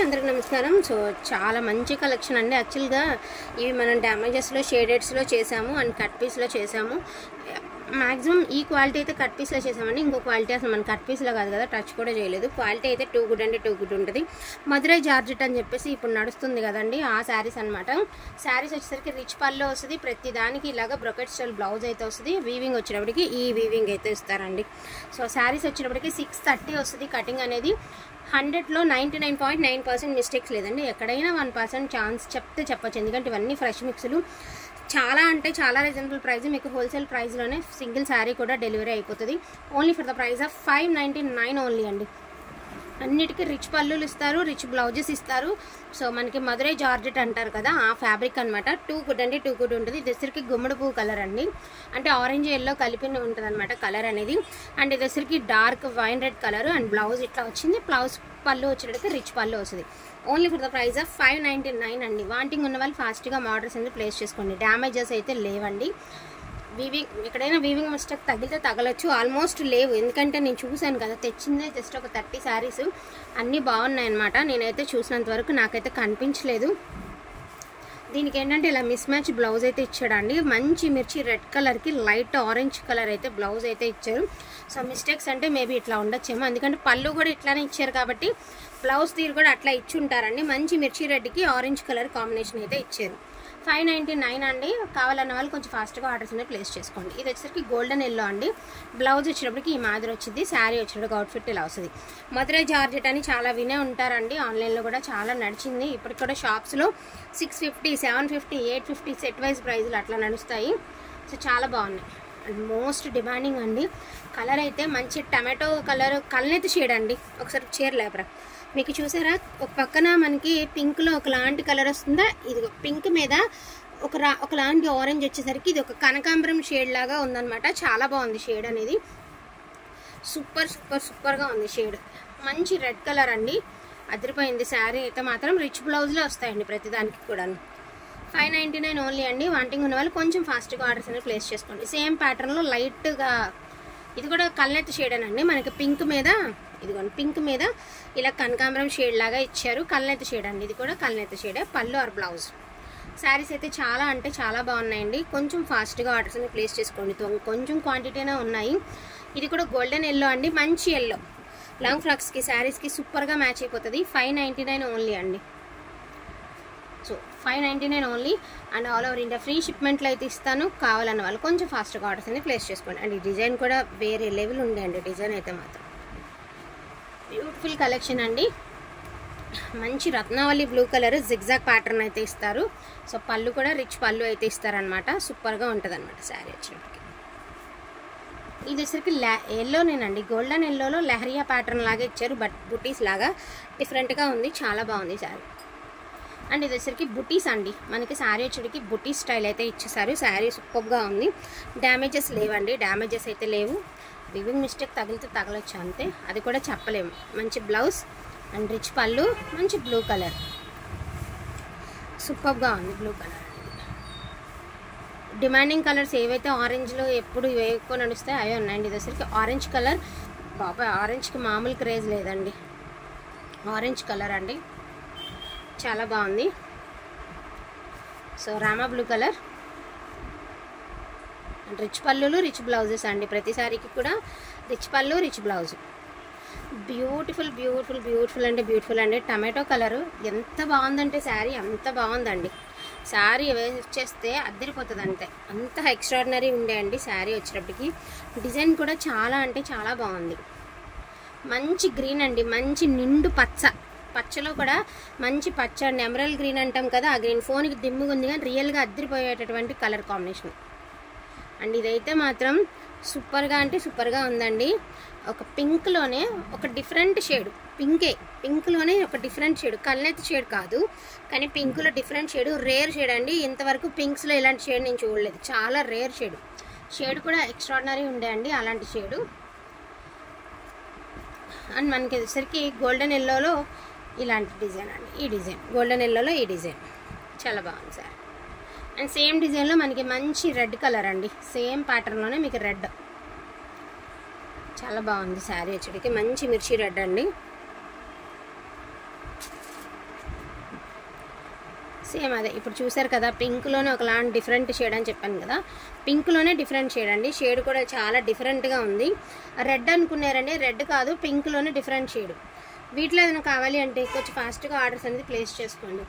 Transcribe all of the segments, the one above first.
అందరికీ నమస్కారం. సో చాలా మంచి కలెక్షన్ అండి. యాక్చువల్గా ఇవి మనం డ్యామేజెస్లో షేడెడ్స్లో చేసాము అండ్ కట్ పీస్లో చేసాము. మ్యాక్సిమం ఈ క్వాలిటీ అయితే కట్ పీస్లో చేసామండి. ఇంకో క్వాలిటీ అసలు మనం కట్ పీస్లో కాదు కదా, టచ్ కూడా చేయలేదు. క్వాలిటీ అయితే టూ గుడ్ అండి, టూ గుడ్ ఉంటుంది. మధురై జార్జెట్ అని చెప్పేసి ఇప్పుడు నడుస్తుంది కదండి, ఆ శారీస్ అనమాట. శారీస్ వచ్చేసరికి రిచ్ పల్లో వస్తుంది. ప్రతి దానికి ఇలాగ బ్రొకెట్ స్టైల్ బ్లౌజ్ అయితే వస్తుంది. వీవింగ్ వచ్చేటప్పటికి ఈ వీవింగ్ అయితే ఇస్తారండి. సో శారీస్ వచ్చేటప్పటికి 630 వస్తుంది కటింగ్ అనేది. 100లో 99.9% మిస్టేక్స్ లేదండి. ఎక్కడైనా 1% ఛాన్స్ చెప్తే చెప్పచ్చు, ఎందుకంటే ఇవన్నీ ఫ్రెష్ మిక్స్లు. చాలా అంటే చాలా రీజనబుల్ ప్రైస్. మీకు హోల్సేల్ ప్రైస్లోనే సింగిల్ శారీ కూడా డెలివరీ అయిపోతుంది. Only for the price of 599 only అండి. అన్నిటికీ రిచ్ పళ్ళులు ఇస్తారు, రిచ్ బ్లౌజెస్ ఇస్తారు. సో మనకి మధురై జార్జెట్ అంటారు కదా, ఆ ఫ్యాబ్రిక్ అనమాట. టూ గుడ్ అండి, టూ గుడ్ ఉంటుంది. ఇది గుమ్మడి పువ్వు కలర్ అండి, అంటే ఆరెంజ్ ఎల్లో కలిపి ఉంటుంది అనమాట కలర్ అనేది. అండ్ ఇది dark wine red colour and blouse ఇట్లా వచ్చింది. బ్లౌజ్ పళ్ళు వచ్చేటప్పటికి రిచ్ పళ్ళు వస్తుంది. Only for the price of 599 అండి. వాంటింగ్ ఉన్న వాళ్ళు ఫాస్ట్గా ఆర్డర్స్ అనేది ప్లేస్ చేసుకోండి. డ్యామేజెస్ అయితే లేవండి. వీవింగ్ ఎక్కడైనా వీవింగ్ మిస్టేక్ తగిలితే తగలచ్చు, ఆల్మోస్ట్ లేవు. ఎందుకంటే నేను చూశాను కదా, తెచ్చిందే జస్ట్ ఒక 30 శారీస్, అన్నీ బాగున్నాయి అనమాట. నేనైతే చూసినంత వరకు నాకైతే కనిపించలేదు. దీనికి ఏంటంటే ఇలా మిస్ మ్యాచ్ బ్లౌజ్ అయితే ఇచ్చాడండి. మంచి మిర్చి రెడ్ కలర్కి లైట్ ఆరెంజ్ కలర్ అయితే బ్లౌజ్ అయితే ఇచ్చారు. సో మిస్టేక్స్ అంటే మేబీ ఇట్లా ఉండొచ్చేమో, ఎందుకంటే పళ్ళు కూడా ఇట్లానే ఇచ్చారు కాబట్టి బ్లౌజ్ తీరు కూడా అట్లా ఇచ్చి ఉంటారండి. మంచి మిర్చి రెడ్కి ఆరెంజ్ కలర్ కాంబినేషన్ అయితే ఇచ్చారు. 599 అండి. కావాలన్న వాళ్ళు కొంచెం ఫాస్ట్గా ఆర్డర్స్ అనేది ప్లేస్ చేసుకోండి. ఇది వచ్చేసరికి గోల్డెన్ ఎల్లో అండి. బ్లౌజ్ వచ్చేటప్పటికి ఈ మాదిరి వచ్చింది. శారీ వచ్చేటప్పటికి అవుట్ఫిట్ ఇలా వస్తుంది. మధురై జార్జెట్ అని చాలా వినే ఉంటారండి, ఆన్లైన్లో కూడా చాలా నడిచింది. ఇప్పటికి కూడా షాప్స్లో 650, 750, 850 సెట్ వైజ్ ప్రైజులు అట్లా నడుస్తాయి. సో చాలా బాగున్నాయి అండ్ మోస్ట్ డిమాండింగ్ అండి. కలర్ అయితే మంచి టమాటో కలర్, కల్నేతి షేడ్ అండి. ఒకసారి చీర లేపరా, మీకు చూసారా ఒక పక్కన మనకి పింక్లో ఒకలాంటి కలర్ వస్తుందా, ఇది పింక్ మీద ఒకలాంటి ఆరెంజ్ వచ్చేసరికి ఇది ఒక కనకాంబరం షేడ్ లాగా ఉందన్నమాట. చాలా బాగుంది షేడ్ అనేది, సూపర్ సూపర్ సూపర్గా ఉంది షేడ్. మంచి రెడ్ కలర్ అండి, అదిరిపోయింది. శారీ అయితే మాత్రం రిచ్ బ్లౌజ్లో వస్తాయండి ప్రతిదానికి కూడా. 599 ఓన్లీ అండి. వాంటింగ్ ఉన్న వాళ్ళు కొంచెం ఫాస్ట్గా ఆర్డర్స్ అనేది ప్లేస్ చేసుకోండి. సేమ్ ప్యాటర్న్లో లైట్గా ఇది కూడా కల్నెత్తి షేడ్ అండి. మనకి పింక్ మీద, ఇదిగోండి పింక్ మీద ఇలా కనకాంబరం షేడ్ లాగా ఇచ్చారు. కల్నెత్తి షేడ్ అండి, ఇది కూడా కల్నెత్తి షేడే. పళ్ళు ఆర్ బ్లౌజ్. శారీస్ అయితే చాలా అంటే చాలా బాగున్నాయండి. కొంచెం ఫాస్ట్గా ఆర్డర్స్ అనేది ప్లేస్ చేసుకోండి. కొంచెం క్వాంటిటీనే ఉన్నాయి. ఇది కూడా గోల్డెన్ ఎల్లో అండి, మంచి ఎల్లో. లాంగ్ ఫ్రాక్స్కి శారీస్కి సూపర్గా మ్యాచ్ అయిపోతుంది. 599 ఓన్లీ అండి. So 599 only and all over India free షిప్మెంట్లో అయితే ఇస్తాను. కావాలన్న వాళ్ళు కొంచెం ఫాస్ట్గా ఆర్డర్స్ అనేది ప్లేస్ చేసుకోండి. అండ్ ఈ డిజైన్ కూడా వేరే లెవెల్ ఉండే అండి. డిజైన్ అయితే మాత్రం బ్యూటిఫుల్ కలెక్షన్ అండి. మంచి రత్నావళి బ్లూ కలర్ జిగ్జాగ్ ప్యాటర్న్ అయితే ఇస్తారు. సో పళ్ళు కూడా రిచ్ పళ్ళు అయితే ఇస్తారనమాట. సూపర్గా ఉంటుంది అనమాట శారీ వచ్చేటికి. ఇది వచ్చరికి ఎల్లోనేనండి, గోల్డెన్ ఎల్లోలో లెహరియా ప్యాటర్న్ లాగా ఇచ్చారు, బట్ బుటీస్ లాగా డిఫరెంట్గా ఉంది. చాలా బాగుంది శారీ. అండ్ ఇది వచ్చరికి బుటీస్ అండి. మనకి శారీ వచ్చేటికి బుటీస్ స్టైల్ అయితే ఇచ్చేసారు. శారీ సూపర్గా ఉంది. డ్యామేజెస్ లేవండి, డ్యామేజెస్ అయితే లేవు. వివింగ్ మిస్టేక్ తగిలితే తగలొచ్చు అంతే, అది కూడా చెప్పలేము. మంచి బ్లౌజ్ అండ్ రిచ్ పళ్ళు, మంచి బ్లూ కలర్, సూపర్గా ఉంది బ్లూ కలర్. డిమాండింగ్ కలర్స్ ఏవైతే ఆరెంజ్లో ఎప్పుడు ఎక్కువ నడుస్తాయి అవే ఉన్నాయండి. ఇది వచ్చరికి ఆరెంజ్ కలర్. బాబా, ఆరెంజ్కి మామూలు క్రేజ్ లేదండి. ఆరెంజ్ కలర్ అండి, చాలా బాగుంది. So Rama blue colour and rich పళ్ళులు, రిచ్ బ్లౌజెస్ అండి. ప్రతి సారీకి కూడా రిచ్ పళ్ళు, rich blouse. Beautiful beautiful beautiful అంటే బ్యూటిఫుల్ అండి. టమాటో కలరు ఎంత బాగుందంటే శారీ అంత బాగుందండి. శారీ వచ్చేస్తే అద్దరిపోతుంది అంతే, అంత ఎక్స్ట్రాడినరీ ఉండే అండి శారీ వచ్చేటప్పటికి. డిజైన్ కూడా చాలా అంటే చాలా బాగుంది. మంచి గ్రీన్ అండి, మంచి నిండు పచ్చలో కూడా మంచి పచ్చ అండి. ఎమరల్ గ్రీన్ అంటాం కదా, ఆ గ్రీన్ ఫోన్కి దిమ్ముగా ఉంది కానీ రియల్గా అద్దరిపోయేటటువంటి కలర్ కాంబినేషన్. అండ్ ఇదైతే మాత్రం సూపర్గా అంటే సూపర్గా ఉందండి. ఒక పింక్లోనే ఒక డిఫరెంట్ షేడ్, పింక్లోనే ఒక డిఫరెంట్ షేడ్, కల్నెత్తి షేడ్ కాదు కానీ పింక్లో డిఫరెంట్ షేడ్, రేర్ షేడ్ అండి. ఇంతవరకు పింక్స్లో ఇలాంటి షేడ్ నేను చూడలేదు, చాలా రేర్ షేడ్. షేడ్ కూడా ఎక్స్ట్రాడినరీ ఉండే అండి అలాంటి షేడు. అండ్ మనకి వచ్చేసరికి గోల్డెన్ ఎల్లోలో ఇలాంటి డిజైన్ అండి. ఈ డిజైన్ గోల్డెన్ ఎల్లోలో ఈ డిజైన్ చాలా బాగుంది సార్. అండ్ సేమ్ డిజైన్లో మనకి మంచి రెడ్ కలర్ అండి. సేమ్ ప్యాటర్న్లోనే మీకు రెడ్, చాలా బాగుంది శారీ వచ్చేటికి. మంచి మిర్చి రెడ్ అండి. సేమ్ అదే ఇప్పుడు చూసారు కదా, పింక్లోనే ఒకలాంటి డిఫరెంట్ షేడ్ అని చెప్పాను కదా, పింక్లోనే డిఫరెంట్ షేడ్ అండి. షేడ్ కూడా చాలా డిఫరెంట్గా ఉంది. రెడ్ అనుకున్నారండి, రెడ్ కాదు, పింక్లోనే డిఫరెంట్ షేడ్. వీటిలో ఏదైనా కావాలి అంటే కొంచెం ఫాస్ట్గా ఆర్డర్స్ అనేది ప్లేస్ చేసుకోండి.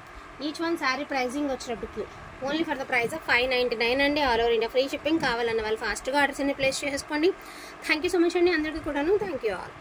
ఈచ్ వన్ శారీ ప్రైజింగ్ వచ్చేటప్పటికి only for the price of 599 అండి. All over India free shipping. కావాలన్న వాళ్ళు ఫాస్ట్గా ఆర్డర్స్ అనేది ప్లేస్ చేసుకోండి. థ్యాంక్ యూ సో మచ్ అండి అందరికీ కూడాను. Thank you all.